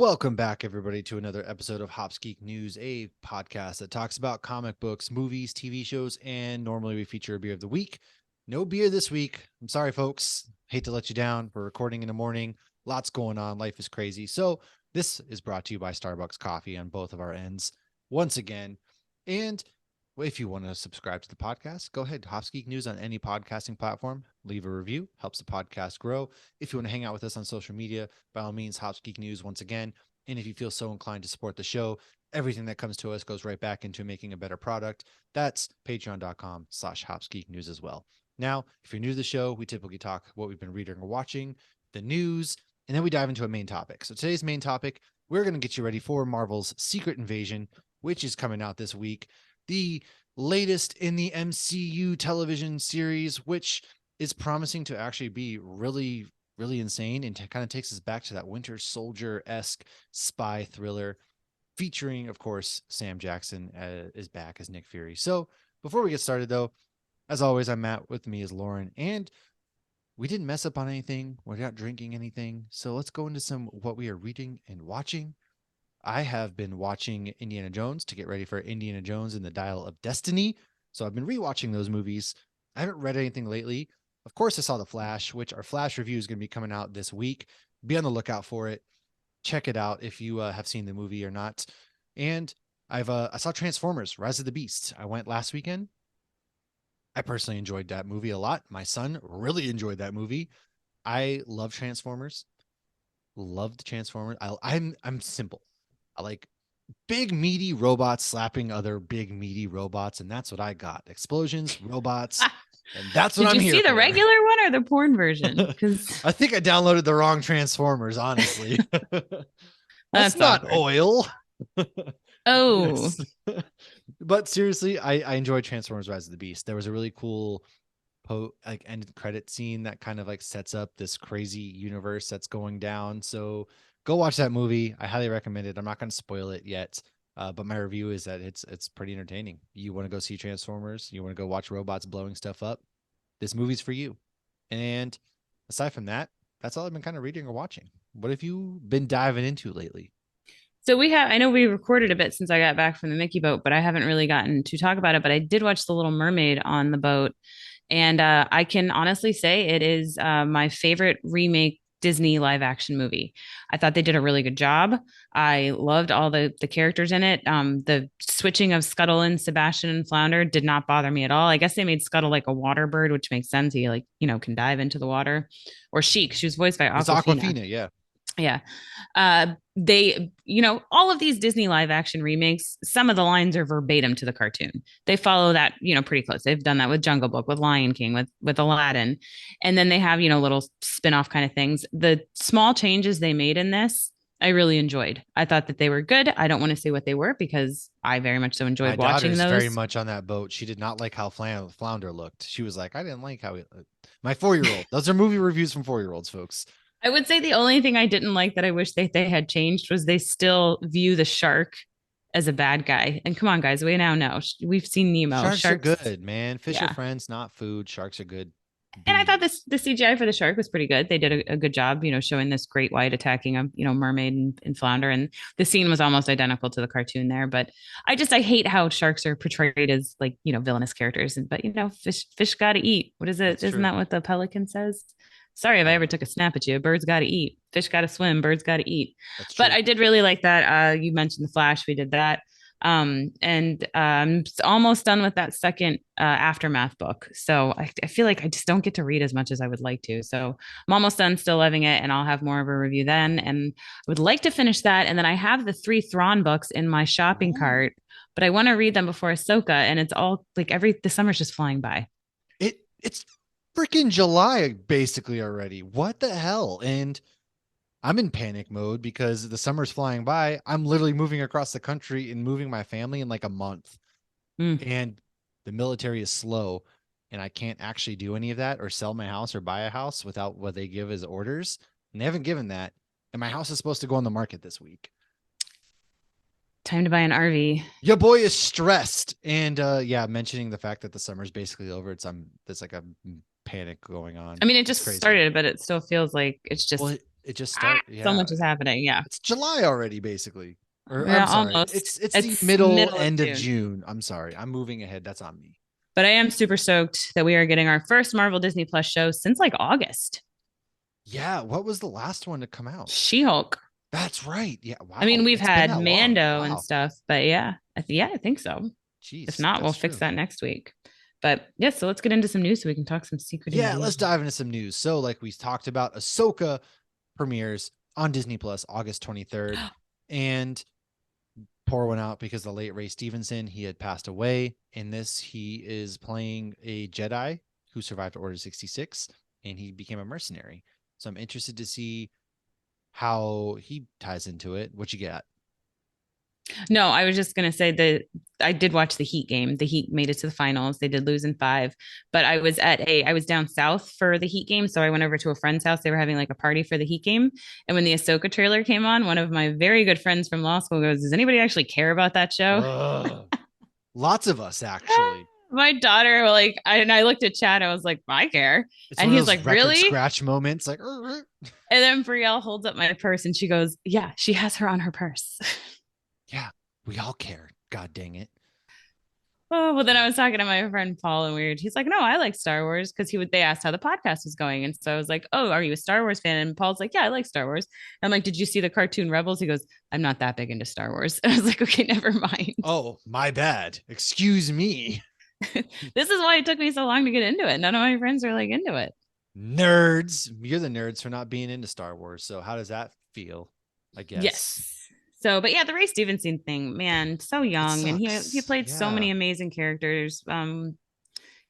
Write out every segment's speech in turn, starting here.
Welcome back, everybody, to another episode of Hops Geek News, a podcast that talks about comic books, movies, TV shows, and normally we feature a beer of the week. No beer this week. I'm sorry, folks. Hate to let you down. We're recording in the morning. Lots going on. Life is crazy. So this is brought to you by Starbucks Coffee on both of our ends once again. And if you want to subscribe to the podcast, go ahead. Hops Geek News on any podcasting platform. Leave a review. Helps the podcast grow. If you want to hang out with us on social media, by all means, Hops Geek News once again. And if you feel so inclined to support the show, everything that comes to us goes right back into making a better product. That's patreon.com/hopsgeeknews as well. Now, if you're new to the show, we typically talk what we've been reading or watching, the news, and then we dive into a main topic. So today's main topic, we're going to get you ready for Marvel's Secret Invasion, which is coming out this week. The latest in the MCU television series, which is promising to actually be really insane and kind of takes us back to that Winter Soldier-esque spy thriller featuring, of course, Sam Jackson is back as Nick Fury. So before we get started, though, as always, I'm Matt. With me is Lauren, and we didn't mess up on anything. We're not drinking anything. So let's go into some what we are reading and watching. I have been watching Indiana Jones to get ready for Indiana Jones and the Dial of Destiny. So I've been rewatching those movies. I haven't read anything lately. Of course, I saw The Flash, which our Flash review is going to be coming out this week. Be on the lookout for it. Check it out if you have seen the movie or not. And I saw Transformers: Rise of the Beast. I went last weekend. I personally enjoyed that movie a lot. My son really enjoyed that movie. I love Transformers. Loved Transformers. I'm simple. I like big meaty robots slapping other big meaty robots, and that's what I got. Explosions, robots. And that's what I'm here for. Did you see the regular one or the porn version? Because I think I downloaded the wrong Transformers, honestly. That's that's not awkward. oil. Oh, But seriously, I enjoyed Transformers Rise of the Beast. There was a really cool end credit scene that kind of like sets up this crazy universe that's going down. So go watch that movie. I highly recommend it. I'm not going to spoil it yet. But my review is that it's pretty entertaining. You want to go see Transformers? You want to go watch robots blowing stuff up? This movie's for you. And aside from that, that's all I've been kind of reading or watching. What have you been diving into lately? so I know we recorded a bit since I got back from the Mickey boat, but I haven't really gotten to talk about it. But I did watch The Little Mermaid on the boat. And I can honestly say it is my favorite remake Disney live action movie. I thought they did a really good job. I loved all the characters in it. The switching of Scuttle and Sebastian and Flounder did not bother me at all. I guess they made Scuttle like a water bird, which makes sense. He can dive into the water. Or she was voiced by It's Aquafina. Aquafina, yeah. Yeah. All of these Disney live action remakes, some of the lines are verbatim to the cartoon. They follow that, pretty close. They've done that with Jungle Book, with Lion King, with Aladdin. And then they have, little spin-off kind of things. The small changes they made in this, I really enjoyed. I thought that they were good. I don't want to say what they were because I very much so My enjoyed watching daughter's very those. much on that boat. She did not like how Flounder looked. She was like, I didn't like how he looked. My 4-year-old. Those are movie reviews from 4-year-olds, folks. I would say the only thing I didn't like that I wish they had changed was they still view the shark as a bad guy. And come on, guys, we now know we've seen Nemo. Sharks are Sharks, good, man. Fish are yeah. friends, not food. Sharks are good And I thought bees. the CGI for the shark was pretty good. They did a good job, showing this great white attacking a mermaid and flounder, and the scene was almost identical to the cartoon there. But I hate how sharks are portrayed as like villainous characters. But fish got to eat. What is it? That's Isn't true. that what the pelican says? Sorry if I Yeah, ever took a snap at you. Birds got to eat. Fish got to swim. Birds got to eat. that's But true. I did really like that. You mentioned the Flash. We did that. And I'm almost done with that second aftermath book. So I feel like I just don't get to read as much as I would like to. So I'm almost done, still loving it, and I'll have more of a review then. And I would like to finish that. And then I have the 3 Thrawn books in my shopping Ooh. cart, but I want to read them before Ahsoka. And it's all like the summer's just flying by. It's freaking July basically already. What the hell? And I'm in panic mode because the summer's flying by. I'm literally moving across the country and moving my family in like a month. Mm. And the military is slow. And I can't actually do any of that or sell my house or buy a house without what they give as orders. And they haven't given that. And my house is supposed to go on the market this week. Time to buy an RV. Your boy is stressed. And yeah, mentioning the fact that the summer's basically over, there's like a panic going on. I mean, it It's just crazy. started, but it still feels like it's Well, just It just Ah, start. so Yeah, much is happening. Yeah. it's July already, basically. Or I'm Yeah, sorry, almost. it's the It's middle middle of end of June. June. I'm sorry, I'm moving ahead. That's on me. But I am super stoked that we are getting our first Marvel Disney Plus show since like August. Yeah, what was the last one to come out? She-Hulk. That's right. Yeah, I mean, wow, we've it's been had that long. Mando and Wow, stuff, but yeah, I think so. If jeez, not, we'll that's fix true. that next week. But yeah, so let's get into some news so we can talk some secret Yeah, let's invasion. dive into some news. So, like we talked about, Ahsoka premieres on Disney Plus August 23rd, and pour one out because the late Ray Stevenson, he had passed away. In this, he is playing a Jedi who survived Order 66, and he became a mercenary. So I'm interested to see how he ties into it. What you got? No, I was just gonna say that I did watch the Heat game. The Heat made it to the finals. They did lose in five, but I was down south for the Heat game, so I went over to a friend's house. They were having like a party for the Heat game, and when the Ahsoka trailer came on, one of my very good friends from law school goes, "Does anybody actually care about that show?" Ugh. Lots of us actually. My daughter, I looked at Chad. I was like, "I care," It's and one of he's those like, record "Really?" scratch moments, like. And then Brielle holds up my purse and she goes, "Yeah, she has her on her purse." Yeah, we all care. God dang it. Oh, well, then I was talking to my friend Paul and he's like, "No, I like Star Wars," because they asked how the podcast was going. And so I was like, "Oh, are you a Star Wars fan?" And Paul's like, "Yeah, I like Star Wars." And I'm like, "Did you see the cartoon Rebels?" He goes, "I'm not that big into Star Wars." And I was like, "Okay, never mind." Oh, my bad. Excuse me. This is why it took me so long to get into it. None of my friends are like into it. Nerds. You're the nerds for not being into Star Wars. So how does that feel? I guess. Yes. So, but yeah, the Ray Stevenson thing, man, so It young, and he sucks. played so Yeah. many amazing characters.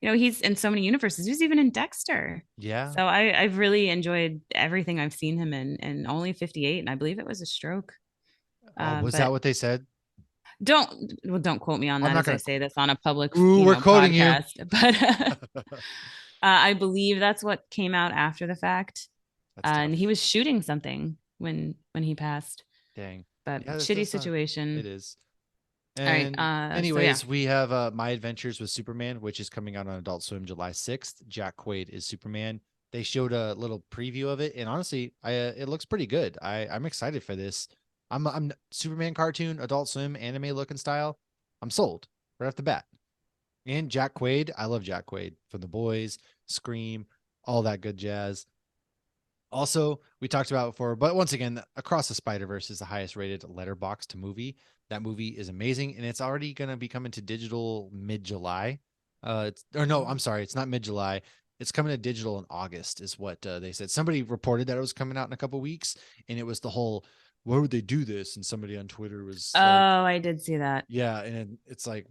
He's in so many universes. He was even in Dexter. Yeah. So I've really enjoyed everything I've seen him in, and only 58, and I believe it was a stroke. Was that But what they said? don't quote me on I'm that not as I gonna. say this on a public, Ooh, we're quoting you. podcast. But I believe that's what came out after the fact. That's And he tough. was shooting something when he passed. Dang. But Yeah, shitty that's not. It situation. is. All right. And So yeah. anyways, we have My Adventures with Superman, which is coming out on Adult Swim July 6th. Jack Quaid is Superman. They showed a little preview of it, and honestly, it looks pretty good. I'm excited for this. I'm Superman cartoon, Adult Swim, anime looking style. I'm sold right off the bat. And Jack Quaid, I love Jack Quaid from The Boys, Scream, all that good jazz. Also, we talked about before, but once again, Across the Spider Verse is the highest rated letterboxed movie. That movie is amazing, and it's already going to be coming to digital mid July. No, I'm sorry, it's not mid July. It's coming to digital in August, is what they said. Somebody reported that it was coming out in a couple weeks, and it was the whole, why would they do this? And somebody on Twitter was Oh, like, I did see that. yeah, and it's like,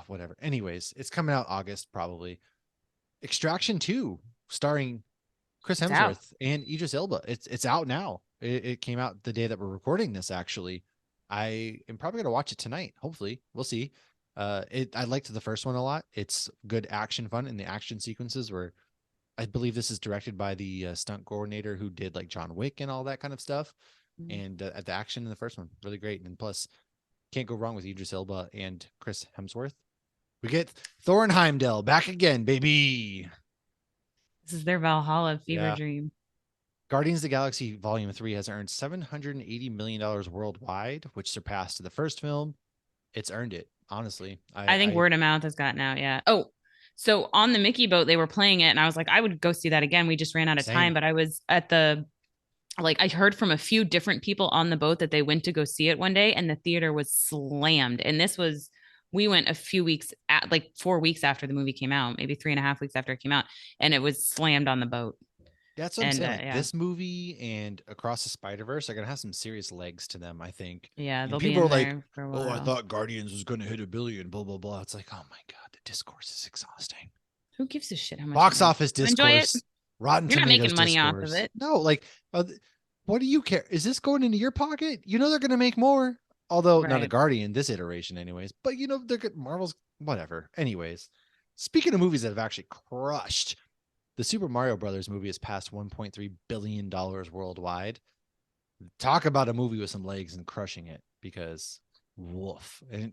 whatever. Anyways, it's coming out August probably. Extraction 2, starring Chris It's out. Hemsworth and Idris Elba. It's out now. It came out the day that we're recording this. Actually, I am probably gonna watch it tonight. Hopefully, we'll see. I liked the first one a lot. It's good action fun, and the action sequences were. I believe this is directed by the stunt coordinator who did like John Wick and all that kind of stuff. And at the action in the first one, really great. And plus, can't go wrong with Idris Elba and Chris Hemsworth. We get Thor and Heimdall back again, baby. This is their Valhalla fever Yeah. dream. Guardians of the Galaxy Volume 3 has earned $780 million worldwide, which surpassed the first film. It's earned it, honestly. I think word of mouth has gotten out. Yeah. Oh, so on the Mickey boat, they were playing it, and I was like, I would go see that again. We just ran out of time, Same. but I was at I heard from a few different people on the boat that they went to go see it one day, and the theater was slammed. And we went a few weeks like 4 weeks after the movie came out, maybe 3.5 weeks after it came out, and it was slammed on the boat. That's what I'm And saying. Like yeah, this movie and Across the Spider Verse are gonna have some serious legs to them, I think. yeah, And they'll be people are in like, there for a "Oh, I while. thought Guardians was gonna hit a billion." Blah blah blah. It's like, oh my god, the discourse is exhausting. Who gives a shit how much it Box makes? office You enjoy it? discourse, Rotten You're not Tomatoes making money off of discourse. it. No, like, what do you care? Is this going into your pocket? You know they're gonna make more. Although not a Right. Guardian this iteration, anyways. But you know they're good. Marvel's whatever. Anyways, speaking of movies that have actually crushed, the Super Mario Brothers movie has passed $1.3 billion worldwide. Talk about a movie with some legs and crushing it because woof. And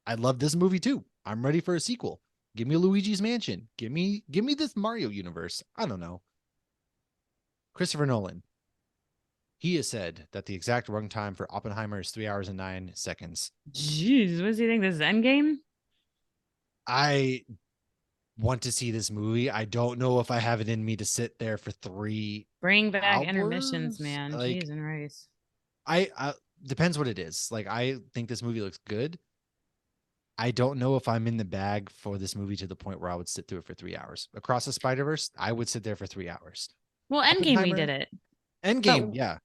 I love this movie too. I'm ready for a sequel. Give me Luigi's Mansion. Give me this Mario universe. I don't know. Christopher Nolan. He has said that the exact runtime for Oppenheimer is 3 hours and 9 seconds. Jeez, what does he think? This is Endgame? I want to see this movie. I don't know if I have it in me to sit there for 3 Bring back intermissions, hours. man. Like, Jeez and rice. I depends what it is. Like, I think this movie looks good. I don't know if I'm in the bag for this movie to the point where I would sit through it for 3 hours. Across the Spider-Verse, I would sit there for 3 hours. Well, Endgame they did Oppenheimer, it. But Endgame, yeah,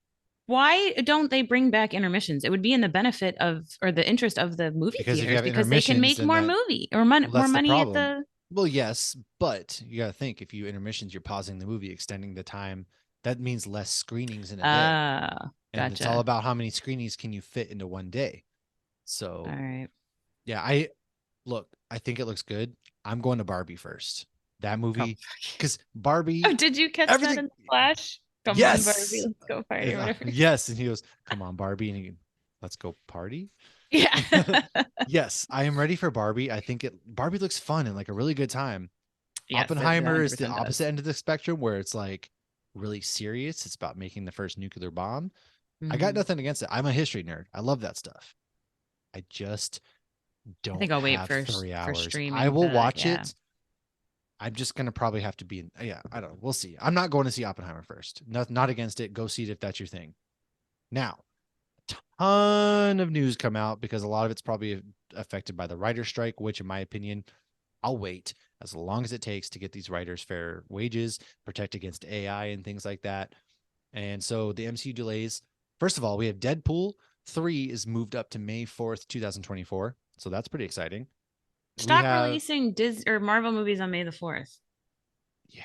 why don't they bring back intermissions? It would be in the benefit of or the interest of the movie because if you theaters have because they can intermissions, make then more that movie or well, more that's the money at problem. the Well, yes, but you got to think if you intermissions, you're pausing the movie, extending the time. That means less screenings in a day, and it's all gotcha. about how many screenings can you fit into one day. All So, right. yeah, look. I think it looks good. I'm going to Barbie first. That Oh. movie, because Barbie, Oh, did you catch that everything. in the flash? Come on, Barbie, Yes, let's go party or whatever. yes, and he goes, "Come on, Barbie," and he, let's go party. Yeah. Yes, I am ready for Barbie. I think it Barbie looks fun and like a really good time. Yes, it Oppenheimer is the 100% opposite does. end of the spectrum where it's like really serious. It's about making the first nuclear bomb. I got Hmm. nothing against it. I'm a history nerd. I love that stuff. I just I think don't I'll wait have three for hours. I streaming will to watch yeah. it. I'm just gonna probably have to be in. Yeah, I don't know. We'll see. I'm not going to see Oppenheimer first. Not against it. Go see it if that's your thing. Now, ton of news come out because a lot of it's probably affected by the writer's strike, which, in my opinion, I'll wait as long as it takes to get these writers fair wages, protect against AI and things like that. And so the MCU delays. First of all, we have Deadpool 3 is moved up to May 4th, 2024. So that's pretty exciting. We Stop have releasing Disney or Marvel movies on May the 4th. yeah,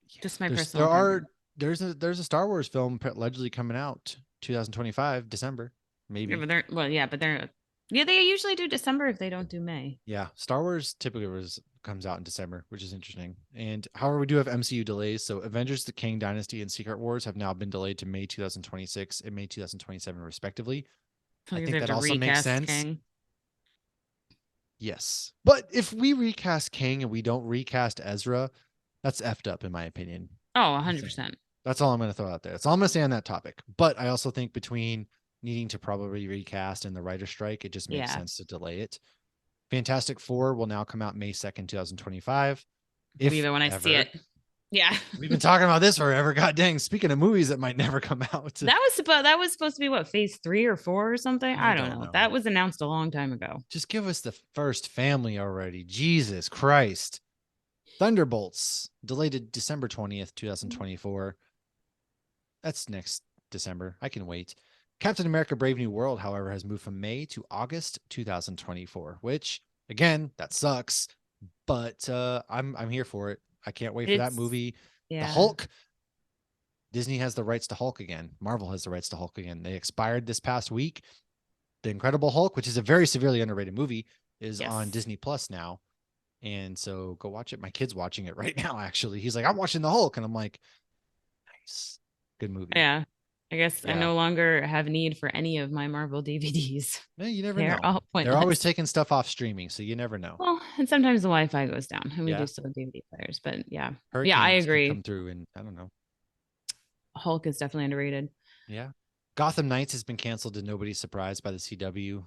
yeah. Just my There's personal there are opinion. there's a Star Wars film allegedly coming out 2025 December, Yeah, maybe. but they're well, yeah, but they're yeah, they usually do December if they don't do May. Yeah, Star Wars typically comes out in December, which is interesting. And however, we do have MCU delays. So Avengers: The Kang Dynasty and Secret Wars have now been delayed to May 2026 and May 2027, respectively. I Because they think have that to also makes recast sense. King. Yes, but if we recast Kang and we don't recast Ezra, that's effed up in my opinion. Oh, Just saying. 100%. That's all I'm going to throw out there. That's all I'm going to say on that topic. But I also think between needing to probably recast and the writer strike, it just makes Yeah. sense to delay it. Fantastic Four will now come out May 2nd, 2025. Believe If it when I see ever. it. Yeah. We've been talking about this forever. God dang. Speaking of movies that might never come out, That was supposed to be what, phase 3 or 4 or something? I I don't don't know. know. That was announced a long time ago. Just give us the first family already. Jesus Christ. Thunderbolts delayed to December 20th, 2024. That's next December. I can wait. Captain America Brave New World, however, has moved from May to August 2024, which again, that sucks, but I'm here for it. I can't wait for that It's movie. The yeah. Hulk, Disney has the rights to Hulk again. Marvel has the rights to Hulk again. They expired this past week. The Incredible Hulk, which is a very severely underrated movie, is on Yes. Disney Plus now. And so go watch it. My kid's watching it right now, actually. He's like, I'm watching the Hulk. And I'm like, nice. Good movie. Yeah. I guess I Yeah. no longer have need for any of my Marvel DVDs. You never They're know. all They're always pointless. taking stuff off streaming, so you never know. Well, and sometimes the Wi-Fi goes down, and we do Yeah. still have DVD players. But yeah, yeah, I Hurricanes can come agree. through and I don't know. Hulk is definitely underrated. Yeah. Gotham Knights has been canceled to nobody's surprise by the CW.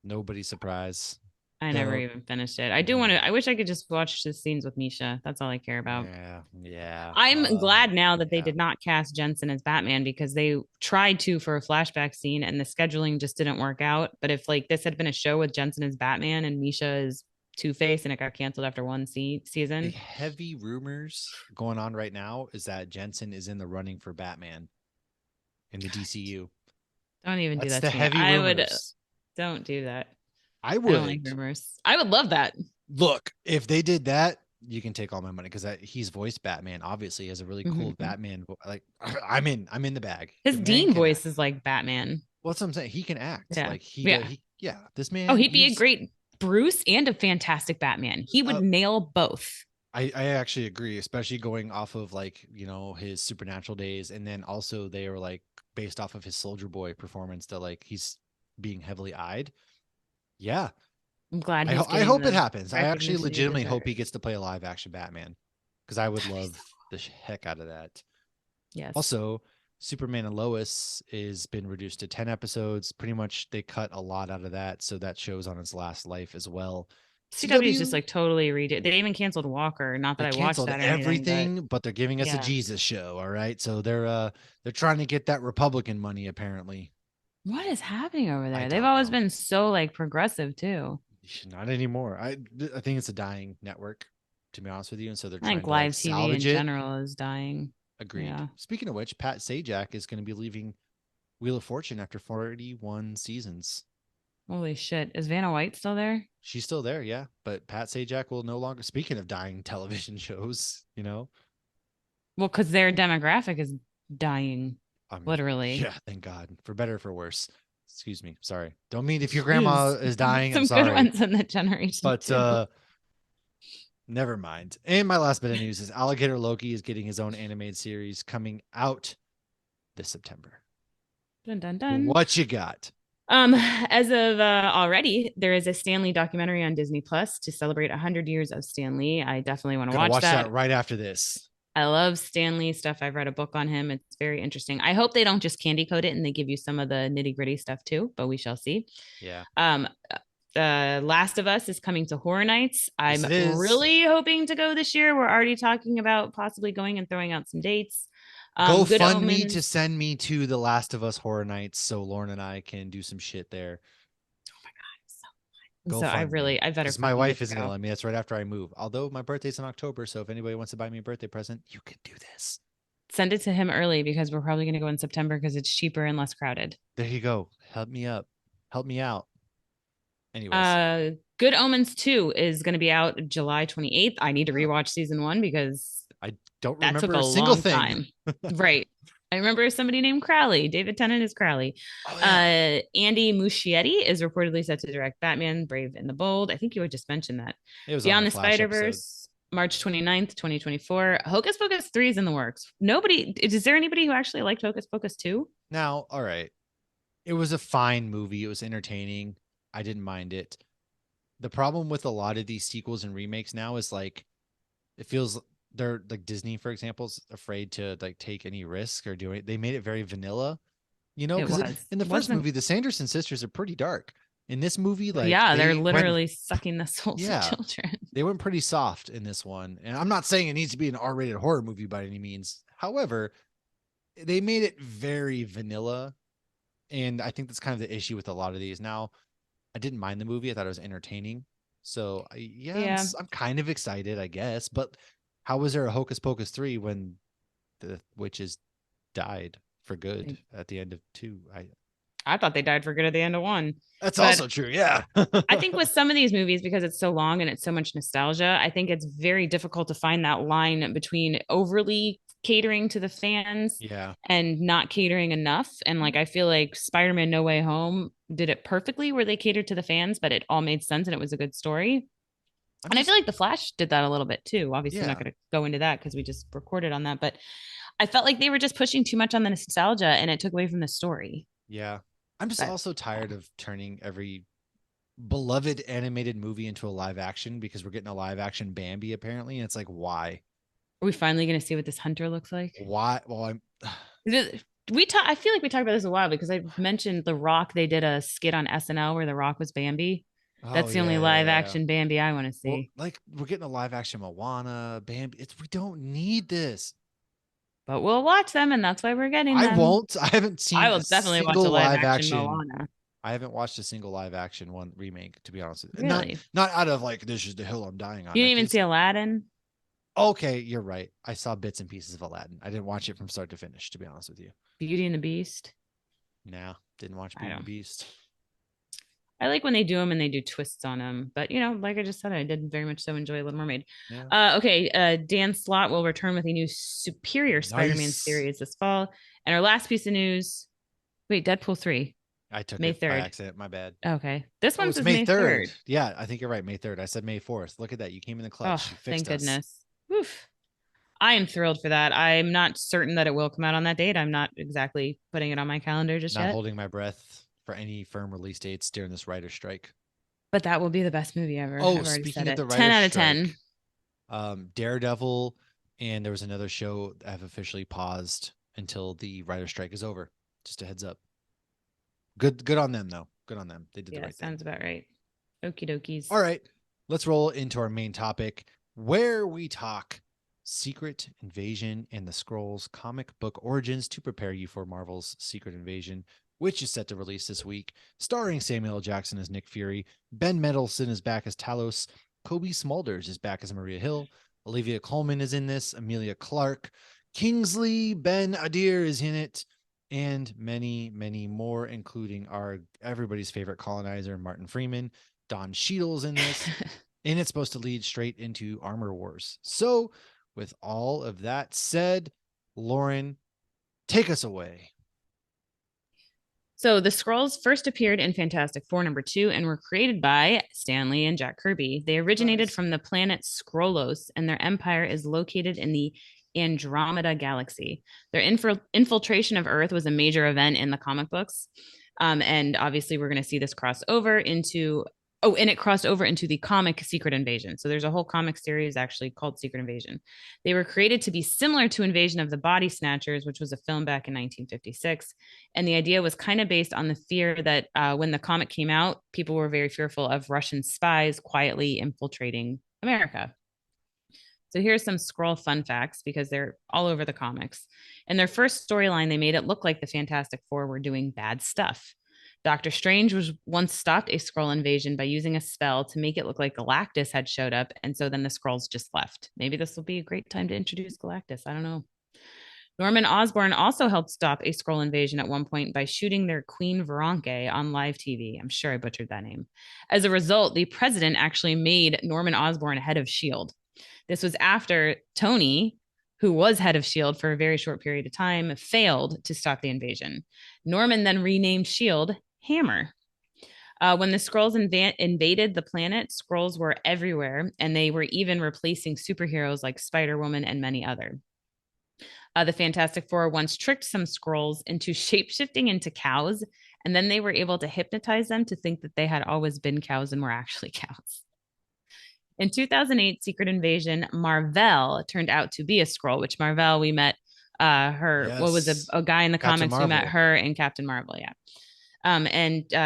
Nobody's surprise. I never The even finished it. I do want to. I wish I could just watch the scenes with Misha. That's all I care about. yeah, yeah. I'm glad now that they Yeah. did not cast Jensen as Batman because they tried to for a flashback scene and the scheduling just didn't work out. But if like this had been a show with Jensen as Batman and Misha as Two Face and it got canceled after one The season, heavy rumors going on right now is that Jensen is in the running for Batman in the DCU. don't even do That's that the to me. heavy I would rumors. don't do that. I I don't like would rumors. I would love that. look if they did that. You can take all my money because he's voiced Batman. Obviously, he has a really cool Mhm. Batman. Like I'm in. I'm in the bag. His The man Dean can act. voice is like Batman. What's I'm saying? He can act. Yeah. Like he does. Yeah. Yeah. This Oh, man. he'd be a He's. great Bruce and a fantastic Batman. He would nail both. I actually agree, especially going off of like his Supernatural days, and then also they are like based off of his Soldier Boy performance that like he's being heavily eyed. Yeah, I'm glad I he's I getting hope it the happens. I actually recognition he legitimately hope he deserves. gets to play a live action Batman because I would That'd be love so the heck out of that. yes. Also, Superman and Lois is been reduced to 10 episodes. Pretty much they cut a lot out of that, so that show's on its last life as well. CW is just CW, like totally redid. They even canceled Walker. Not they that I watched canceled that or anything, but everything, but they're giving us a yeah. Jesus show, all right? So they're trying to get that Republican money apparently. What is happening over I there? They've don't always know. been so like progressive too. Not anymore. I think it's a dying network, to be honest with you, and so they're I think trying to like live TV salvage in it. general is dying. Agreed. Yeah. Speaking of which, Pat Sajak is going to be leaving Wheel of Fortune after 41 seasons. Holy shit. Is Vanna White still there? She's still there, yeah. But Pat Sajak will no longer. Speaking of dying television shows, Well, because their demographic is dying, I mean, literally. yeah, thank God, for better or for worse. Excuse me, sorry. Don't mean if your grandma Jeez. is dying, I'm Some good sorry, ones in that generation but too. never mind. And my last bit of news is Alligator Loki is getting his own animated series coming out this September. Dun dun dun. What you got? As of already, there is a Stan Lee documentary on Disney Plus to celebrate 100 years of Stan Lee. I definitely want to Gonna watch watch that that. right after this. I love Stan Lee stuff. I've read a book on him. It's very interesting. I hope they don't just candy coat it and they give you some of the nitty gritty stuff too, but we shall see. Yeah. Um, Last of Us is coming to Horror Nights. Yes, I'm it is. really hoping to go this year. We're already talking about possibly going and throwing out some dates. Go Good fund me to Omens. send me to the Last of Us Horror Nights so Lauren and I can do some shit there. Go So fund me. I better Because my fucking get wife to isn't gonna go. let me. That's right after I move. Although my birthday's in October, so if anybody wants to buy me a birthday present, you can do this. Send it to him early because we're probably going to go in September because it's cheaper and less crowded. There you go. Help me up. Help me out. Anyways, Good Omens 2 is going to be out July 28th. I need to oh, rewatch season 1 because I don't that took remember a a single long thing. time. Right. I remember somebody named Crowley. David Tennant is Crowley. Oh yeah. Andy Muschietti is reportedly set to direct Batman, Brave and the Bold. I think you had just mentioned that. It was on Beyond our the Flash episode. Spider-Verse, March 29th, 2024. Hocus Pocus 3 is in the works. Is there anybody who actually liked Hocus Pocus 2? Now, all right. It was a fine movie. It was entertaining. I didn't mind it. The problem with a lot of these sequels and remakes now is like it feels they're like Disney, for example, is afraid to like take any risk or do it. They made it very vanilla, It because was. in the first Wasn't movie, the Sanderson sisters are pretty dark. In this movie, like Yeah, they're they went, literally sucking the souls of yeah, children. they went pretty soft in this one. And I'm not saying it needs to be an R-rated horror movie by any means. However, they made it very vanilla, and I think that's kind of the issue with a lot of these. Now, I didn't mind the movie. I thought it was entertaining. So yeah, Yeah. I'm kind of excited, I guess. But how was there a Hocus Pocus 3 when the witches died for good at the end of 2? I thought they died for good at the end of 1. That's But also true. Yeah. I think with some of these movies, because it's so long and it's so much nostalgia, I think it's very difficult to find that line between overly catering to the fans Yeah. and not catering enough. And like, I feel like Spider Man No Way Home did it perfectly where they catered to the fans, but it all made sense and it was a good story. I'm And I just feel like The Flash did that a little bit too. Obviously, I'm not yeah. going to go into that because we just recorded on that, but I felt like they were just pushing too much on the nostalgia and it took away from the story. Yeah. I'm just But also yeah. tired of turning every beloved animated movie into a live action because we're getting a live action Bambi apparently. And it's like, why? Are we finally going to see what this hunter looks like? Why? Well, I'm I feel like we talked about this a while because I mentioned The Rock. They did a skit on SNL where The Rock was Bambi. oh That's the only yeah, live yeah, yeah. action Bambi I want to Well, see. like we're getting a live action Moana, Bambi. We don't need this. But we'll watch them, and that's why we're getting I them. won't. I haven't I seen will a definitely watch a single live live action action. Moana. I haven't watched a single live action one remake, to be honest with you. Not Really? not out of like this is the hill I'm dying on. You I didn't even just see Aladdin? okay, you're right. I saw bits and pieces of Aladdin. I didn't watch it from start to finish, to be honest with you. Beauty and the Beast? No, didn't watch I Beauty and the don't. Beast. I like when they do them and they do twists on them. But, like I just said, I did very much so enjoy Little Mermaid. Yeah. Okay. Dan Slott will return with a new Superior Spider Man Nice. series this fall. And our last piece of news wait, Deadpool 3, I took May it by 3rd. accident. My bad. Okay. This Oh, one it's says May May 3rd. 3rd. Yeah, I think you're right. May 3rd. I said May 4th. Look at that. You came in the Oh, clutch. You thank fixed us. goodness. Oof. I am thrilled for that. I'm not certain that it will come out on that date. I'm not exactly putting it on my calendar just Not yet. holding my breath for any firm release dates during this writer's strike. But that will be the best movie ever. Oh, I've already speaking said of the it. 10 writer's out of strike, 10. Daredevil, and there was another show that have officially paused until the writer strike is over. Just a heads up. Good on them though. Good on them. They did the Yeah, right thing. sounds about right. Okie dokies. All right, let's roll into our main topic where we talk Secret Invasion and the Skrulls comic book origins to prepare you for Marvel's Secret Invasion, which is set to release this week, starring Samuel L. Jackson as Nick Fury, Ben Mendelsohn is back as Talos, Kobe Smulders is back as Maria Hill, Olivia Colman is in this, Amelia Clark, Kingsley Ben Adir is in it, and many, many more, including our everybody's favorite colonizer, Martin Freeman. Don Cheadle's in this, and it's supposed to lead straight into Armor Wars. So, with all of that said, Lauren, take us away. So the Skrulls first appeared in Fantastic Four #2 and were created by Stan Lee and Jack Kirby. They originated from the planet Skrullos, and their empire is located in the Andromeda Galaxy. Their infiltration of Earth was a major event in the comic books. And obviously, we're going to see this cross over into and it crossed over into the comic Secret Invasion. So there's a whole comic series actually called Secret Invasion. They were created to be similar to Invasion of the Body Snatchers, which was a film back in 1956. And the idea was kind of based on the fear that when the comic came out, people were very fearful of Russian spies quietly infiltrating America. So here's some Skrull fun facts because they're all over the comics. In their first storyline, they made it look like the Fantastic Four were doing bad stuff. Doctor Strange was once stopped a Skrull invasion by using a spell to make it look like Galactus had showed up, and so then the Skrulls just left. Maybe this will be a great time to introduce Galactus. I don't know. Norman Osborn also helped stop a Skrull invasion at one point by shooting their Queen Veronke on live TV. I'm sure I butchered that name. As a result, the president actually made Norman Osborn head of S.H.I.E.L.D. This was after Tony, who was head of S.H.I.E.L.D. for a very short period of time, failed to stop the invasion. Norman then renamed S.H.I.E.L.D. Hammer. When the Skrulls invaded the planet, Skrulls were everywhere, and they were even replacing superheroes like Spider-Woman and many other. The Fantastic Four once tricked some Skrulls into shapeshifting into cows, and then they were able to hypnotize them to think that they had always been cows and were actually cows. In 2008, Secret Invasion, Marvel turned out to be a Skrull, which Marvel, we met her, Yes. what was a guy in the Captain comics, Marvel. we met her in Captain Marvel, yeah.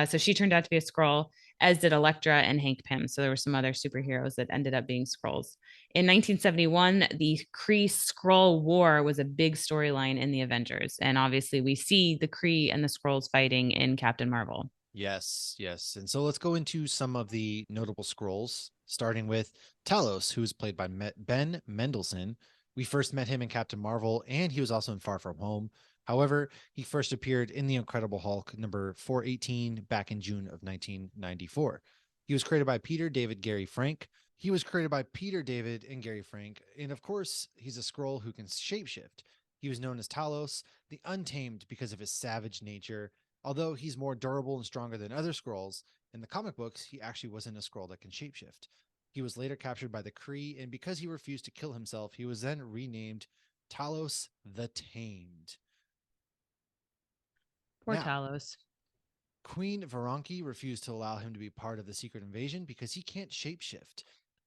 So she turned out to be a Skrull, as did Elektra and Hank Pym. So there were some other superheroes that ended up being Skrulls. In 1971, the Kree Skrull War was a big storyline in the Avengers. And obviously, we see the Kree and the Skrulls fighting in Captain Marvel. Yes, yes. And so let's go into some of the notable Skrulls, starting with Talos, who's played by Ben Mendelsohn. We first met him in Captain Marvel, and he was also in Far From Home. However, he first appeared in The Incredible Hulk number 418 back in June of 1994. He was created by Peter David Gary Frank. He was created by Peter David and Gary Frank. And of course, he's a Skrull who can shapeshift. He was known as Talos, the Untamed, because of his savage nature. Although he's more durable and stronger than other Skrulls, in the comic books, he actually wasn't a Skrull that can shapeshift. He was later captured by the Kree, and because he refused to kill himself, he was then renamed Talos the Tamed. Poor Talos. Queen Veronke refused to allow him to be part of the Secret Invasion because he can't shapeshift.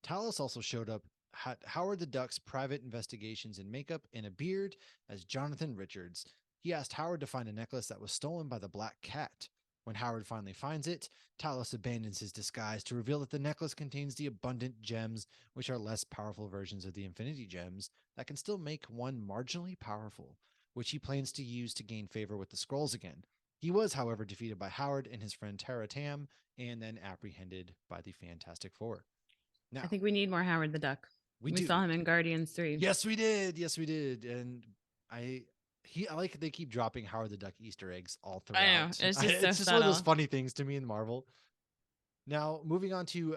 Talos also showed up at Howard the Duck's private investigations in makeup and a beard as Jonathan Richards. He asked Howard to find a necklace that was stolen by the Black Cat. When Howard finally finds it, Talos abandons his disguise to reveal that the necklace contains the abundant gems, which are less powerful versions of the Infinity Gems that can still make one marginally powerful, which he plans to use to gain favor with the Skrulls again. He was, however, defeated by Howard and his friend Tara Tam, and then apprehended by the Fantastic Four. Now, I think we need more Howard the Duck. We saw him in Guardians 3. Yes, we did. Yes, we did. And I like they keep dropping Howard the Duck Easter eggs all throughout. I know. It's just one of those funny things to me in Marvel. Now, moving on to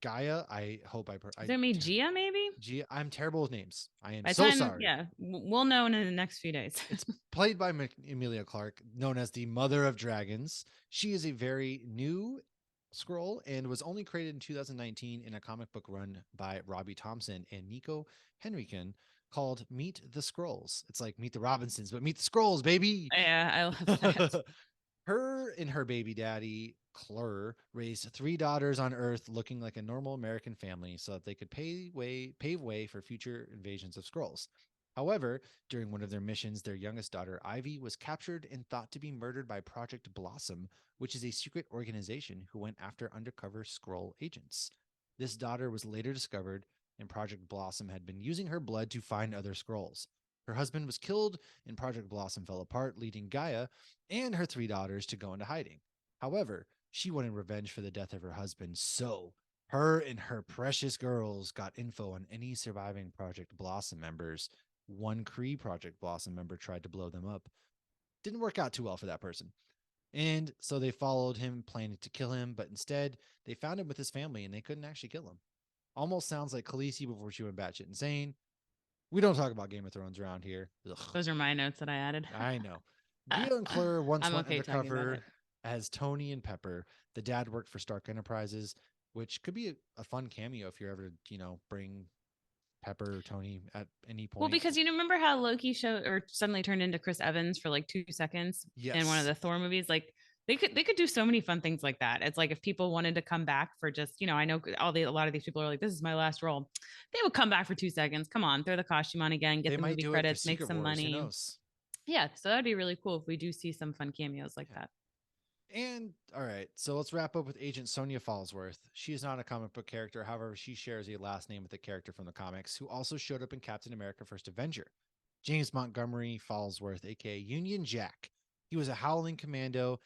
Gaia. I hope Is that me, Gia, maybe? Gia. I'm terrible with names. I am so sorry. Yeah, we'll know in the next few days. It's played by Amelia Clark, known as the Mother of Dragons. She is a very new Skrull and was only created in 2019 in a comic book run by Robbie Thompson and Nico Henriken called Meet the Skrulls. It's like Meet the Robinsons, but Meet the Skrulls, baby. Yeah, I love that. Her and her baby daddy, Clur, raised 3 daughters on Earth looking like a normal American family so that they could pave way for future invasions of Skrulls. However, during one of their missions, their youngest daughter, Ivy, was captured and thought to be murdered by Project Blossom, which is a secret organization who went after undercover Skrull agents. This daughter was later discovered, and Project Blossom had been using her blood to find other Skrulls. Her husband was killed, and Project Blossom fell apart, leading Gaia and her 3 daughters to go into hiding. However, she wanted revenge for the death of her husband, so her and her precious girls got info on any surviving Project Blossom members. One Kree Project Blossom member tried to blow them up. Didn't work out too well for that person. And so they followed him, planning to kill him, but instead they found him with his family and they couldn't actually kill him. Almost sounds like Khaleesi before she went batshit insane. We don't talk about Game of Thrones around here. Ugh, Those are my notes that I added. I know. Gia and Claire once I'm went okay talking about undercover it. as Tony and Pepper. The dad worked for Stark Enterprises, which could be a fun cameo if you're ever to, bring Pepper or Tony at any Well, point. because remember how Loki showed or suddenly turned into Chris Evans for like 2 seconds in one of Yes. the Thor movies? Like they could do so many fun things like that. It's like if people wanted to come back for just, I know a lot of these people are like, this is my last role. They would come back for 2 seconds. Come on, throw the costume on again, get They the might movie do it for credits, make Secret some Wars. Who money. knows? Yeah, so that'd be really cool if we do see some fun cameos like Yeah. that. And all right, so let's wrap up with Agent Sonia Fallsworth. She is not a comic book character. However, she shares a last name with a character from the comics who also showed up in Captain America First Avenger, James Montgomery Fallsworth, aka Union Jack. He was a howling commando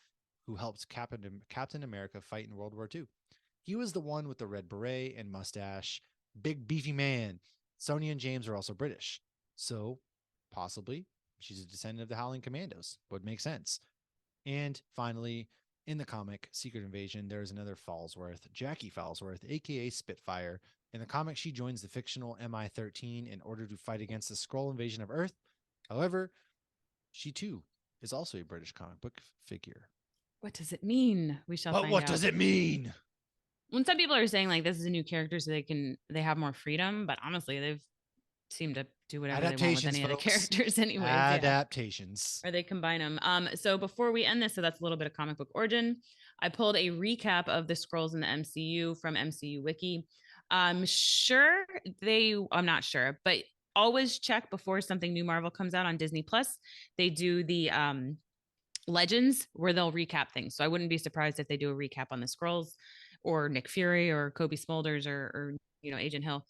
who helped Captain America fight in World War II. He was the one with the red beret and mustache, big beefy man. Sonia and James are also British. So possibly she's a descendant of the Howling Commandos. Would make sense. And finally, in the comic Secret Invasion, there is another Fallsworth, Jackie Fallsworth, aka Spitfire. In the comic, she joins the fictional MI-13 in order to fight against the Skrull invasion of Earth. However, she too is also a British comic book figure. What does it mean? We shall But find what out. does it mean? When some people are saying like this is a new character so they have more freedom, but honestly, they've seemed to do whatever they want with any of the characters anyways. Adaptations. Yeah. Or they combine them. So before we end this, so that's a little bit of comic book origin. I pulled a recap of the Skrulls in the MCU from MCU Wiki. I'm not sure, but always check before something new Marvel comes out on Disney Plus. They do the Legends where they'll recap things. So I wouldn't be surprised if they do a recap on the Skrulls or Nick Fury or Kobe Smulders or Agent Hill.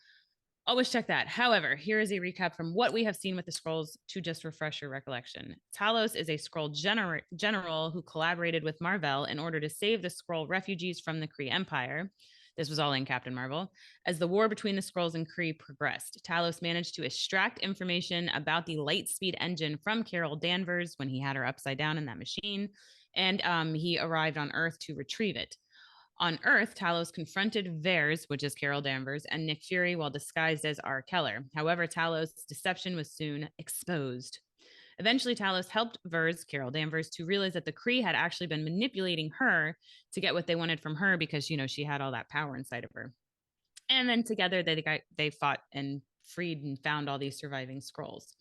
Always check that. However, here is a recap from what we have seen with the Skrulls to just refresh your recollection. Talos is a Skrull general who collaborated with Mar-Vell in order to save the Skrull refugees from the Kree Empire. This was all in Captain Marvel. As the war between the Skrulls and Kree progressed, Talos managed to extract information about the Lightspeed engine from Carol Danvers when he had her upside down in that machine, and he arrived on Earth to retrieve it. On Earth, Talos confronted Vers, which is Carol Danvers, and Nick Fury while disguised as R. Keller. However, Talos' deception was soon exposed. Eventually, Talos helped Vers, Carol Danvers, to realize that the Kree had actually been manipulating her to get what they wanted from her because, she had all that power inside of her. And then together they fought and freed and found all these surviving Skrulls,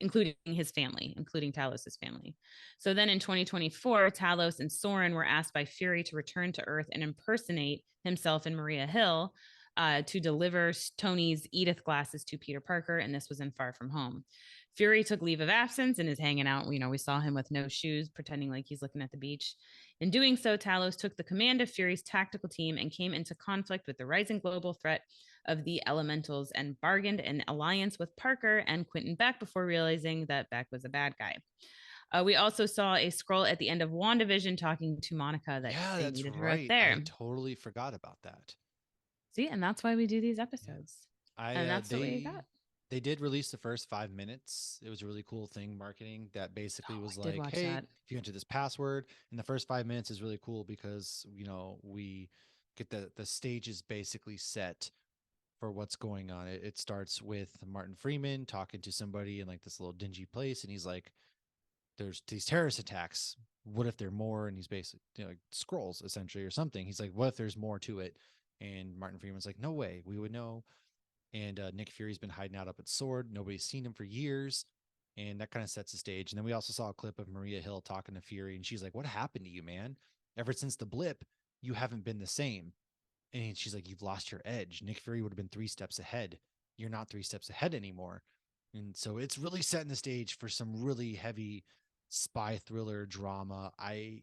including his family, including Talos' family. So then in 2024, Talos and Soren were asked by Fury to return to Earth and impersonate himself and Maria Hill to deliver Tony's Edith glasses to Peter Parker, and this was in Far From Home. Fury took leave of absence and is hanging out. We saw him with no shoes, pretending like he's looking at the beach. In doing so, Talos took the command of Fury's tactical team and came into conflict with the rising global threat of the Elementals and bargained an alliance with Parker and Quentin Beck before realizing that Beck was a bad guy. We also saw a Skrull at the end of WandaVision talking to Monica that they that's needed her right. up there. I totally forgot about that. See, and that's why we do these episodes. And that's what we got. They did release the first 5 minutes. It was a really cool thing marketing that basically was like, hey, if you enter this password, and the first 5 minutes is really cool because we get the stages basically set for what's going on. It starts with Martin Freeman talking to somebody in like this little dingy place, and he's like, there's these terrorist attacks. What if there are more? And he's basically like Skrulls essentially or something. He's like, what if there's more to it? And Martin Freeman's like, no way, we would know. And Nick Fury's been hiding out up at Sword. Nobody's seen him for years. And that kind of sets the stage. And then we also saw a clip of Maria Hill talking to Fury. And she's like, what happened to you, man? Ever since the blip, you haven't been the same. And she's like, you've lost your edge. Nick Fury would have been 3 steps ahead. You're not 3 steps ahead anymore. And so it's really setting the stage for some really heavy spy thriller drama. I'm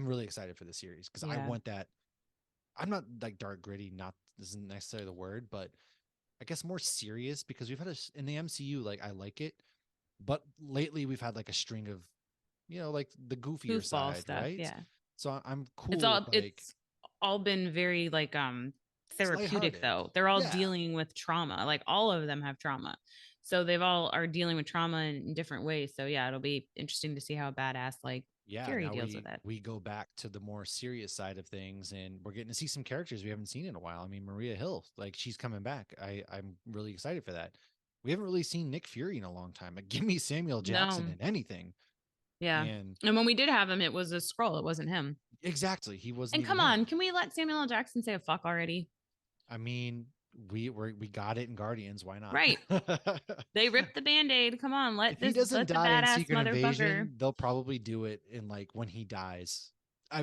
really excited for the series because I Yeah. want that. I'm not like dark gritty, not this isn't necessarily the word, but I guess more serious because we've had in the MCU, like I like it, but lately we've had like a string of, like the goofier Goofball side, stuff. right? Yeah. So I'm cool with like It's all been very like it's therapeutic lighthearted. though. They're all Yeah. dealing with trauma. Like all of them have trauma. So they've all are dealing with trauma in different ways. So yeah, it'll be interesting to see how badass like Yeah, Fury now deals with we it. we go back to the more serious side of things, and we're getting to see some characters we haven't seen in a while. I mean, Maria Hill, like she's coming back. I'm really excited for that. We haven't really seen Nick Fury in a long time. Like, give me Samuel Jackson No. in anything. Yeah. And And when we did have him, it was a scroll. It wasn't him. exactly, he wasn't And even come him. on, can we let Samuel L. Jackson say a fuck already? I mean, we got it in Guardians. Why not? Right. They ripped the band-aid. Come on, If he doesn't let the die in badass Secret motherfucker. Invasion, they'll probably do it in like when he dies.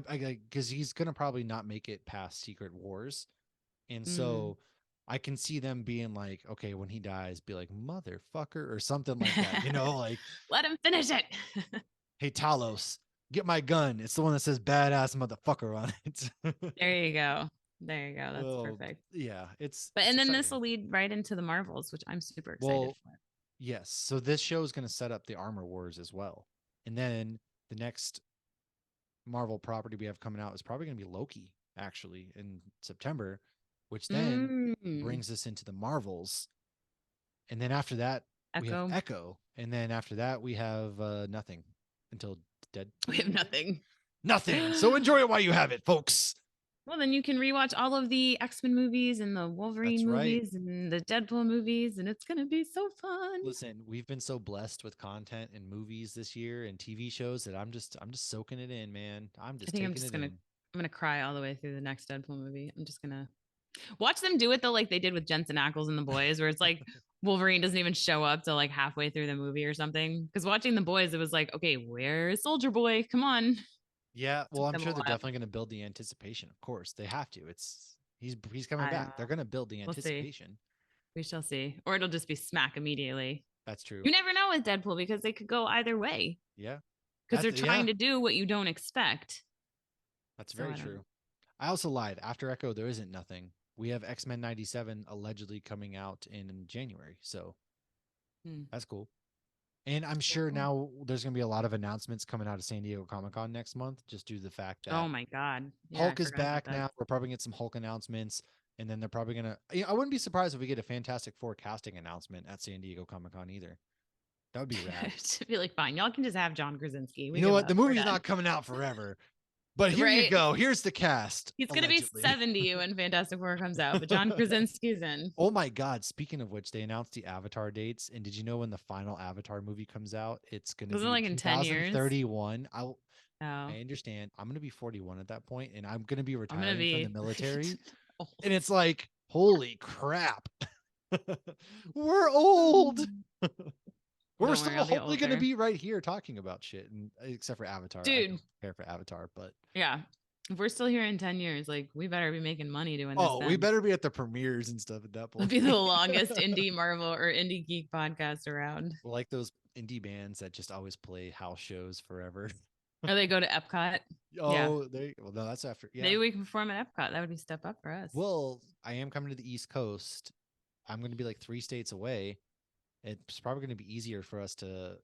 Because he's gonna probably not make it past Secret Wars, and Mm. so I can see them being like, okay, when he dies, be like motherfucker or something like that. Like, Let him finish it. hey Talos, get my gun. It's the one that says badass motherfucker on it. There you go. There you go. That's Oh perfect. yeah, it's But it's and then this exciting. will lead right into the Marvels, which I'm super excited Well, for. yes. So this show is going to set up the Armor Wars as well, and then the next Marvel property we have coming out is probably going to be Loki, actually, in September, which then Mm. brings us into the Marvels. And then after that, we have Echo. Echo. And then after that, we have nothing until We have Deadpool. nothing. Nothing. So enjoy it while you have it, folks. Well, then you can rewatch all of the X-Men movies and the That's Wolverine right. movies and the Deadpool movies, and it's gonna be so fun. Listen, we've been so blessed with content and movies this year and TV shows that I'm just soaking it in, man. I'm I just think taking it in. I'm gonna cry all the way through the next Deadpool movie. I'm just gonna watch them do it though, like they did with Jensen Ackles and the boys, where it's like Wolverine doesn't even show up till like halfway through the movie or something. Because watching the boys, it was like, okay, where is Soldier Boy? Come on. Yeah, well, Took I'm them a sure they're while. definitely going to build the anticipation. Of course, they have to. He's coming I don't back. They're know. going to build the We'll see. anticipation. We shall see. Or it'll just be smack immediately. That's true. You never know with Deadpool because they could go either way. Yeah. Because they're Yeah, trying to do what you don't expect. that's So very I don't know. true. I also lied. After Echo, there isn't nothing. We have X-Men 97 allegedly coming out in January. So Hmm. that's cool. And I'm Cool, sure cool. now there's going to be a lot of announcements coming out of San Diego Comic-Con next month, just due to the fact Oh that my God. Yeah, I Hulk is forgot about back that. now. We're probably going to get some Hulk announcements. And then they're probably going to, I wouldn't be surprised if we get a Fantastic Four casting announcement at San Diego Comic-Con either. That would be rad. Should be like, fine. Y'all can just have John Krasinski. You We know give what? up. The We're movie's done. not coming out forever, but here you Right? go. Here's the cast, He's gonna be allegedly. 70 when Fantastic Four comes out, but John Krasinski's in. Oh my God. Speaking of which, they announced the Avatar dates. And did you know when the final Avatar movie comes out? It's going to Wasn't it be like in 10 years. 2031. Oh, I understand. I'm going to be 41 at that point, and I'm going to be I'm gonna retiring from the be military. old. And it's like, holy crap. We're old. We're Don't worry, still I'll be hopefully going to older. be right here talking about shit, and except for Avatar. I Dude, don't care for Avatar, but yeah. If we're still here in 10 years, like we better be making money doing this oh, we then. better be at the premieres and stuff at that It'll point. be the longest indie Marvel or indie geek podcast around. Like those indie bands that just always play house shows forever. Or they go to Epcot. Yeah. Oh, well, no, that's after. Yeah. Maybe we can perform at Epcot. That would be a step up for us. Well, I am coming to the East Coast. I'm going to be like 3 states away. It's probably going to be easier for us to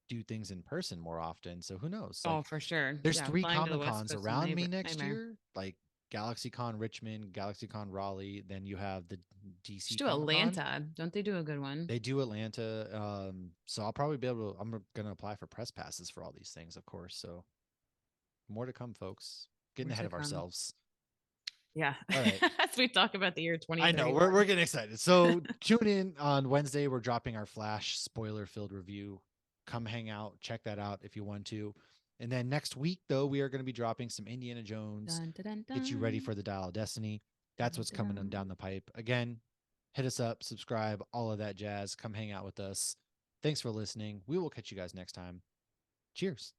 do things in person more often. So who knows? Oh, Like, for sure. there's Yeah. three Flying to the Comic West Cons Coast is a around me next nightmare. year, like GalaxyCon Richmond, GalaxyCon Raleigh. Then you have the DC Should do Comic Con. Atlanta. Don't they do a good one? They do Atlanta. So I'll probably be able to, I'm going to apply for press passes for all these things, of course. So more to come, folks. Getting More ahead to of come. ourselves. Yeah. All right. As we talk about the year I know 2031. we're getting excited. So tune in on Wednesday. We're dropping our Flash spoiler filled review. Come hang out, check that out if you want to. And then next week, though, we are going to be dropping some Indiana Jones. Dun, dun, dun, Get you ready dun. for the Dial of Destiny. That's Dun, what's dun, coming on down dun. the pipe. Again, hit us up, subscribe, all of that jazz. Come hang out with us. Thanks for listening. We will catch you guys next time. Cheers.